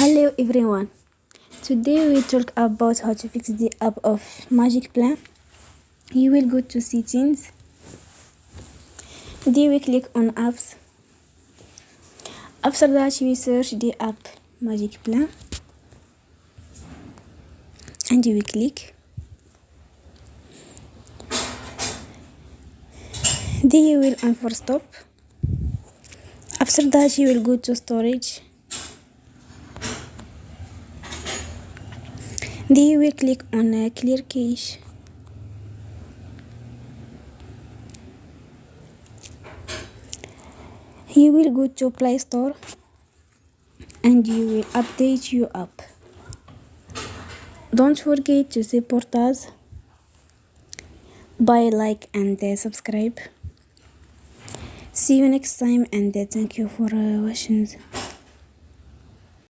Hello everyone. Today we talk about how to fix the app of Magicplan. You will go to settings. Then we click on apps. After that we search the app Magicplan and you will click. Then you will unforce stop. After that you will go to storage. Then you will click on clear cache. You will go to Play Store and you will update your app. Don't forget to support us by like and subscribe. See you next time and thank you for watching.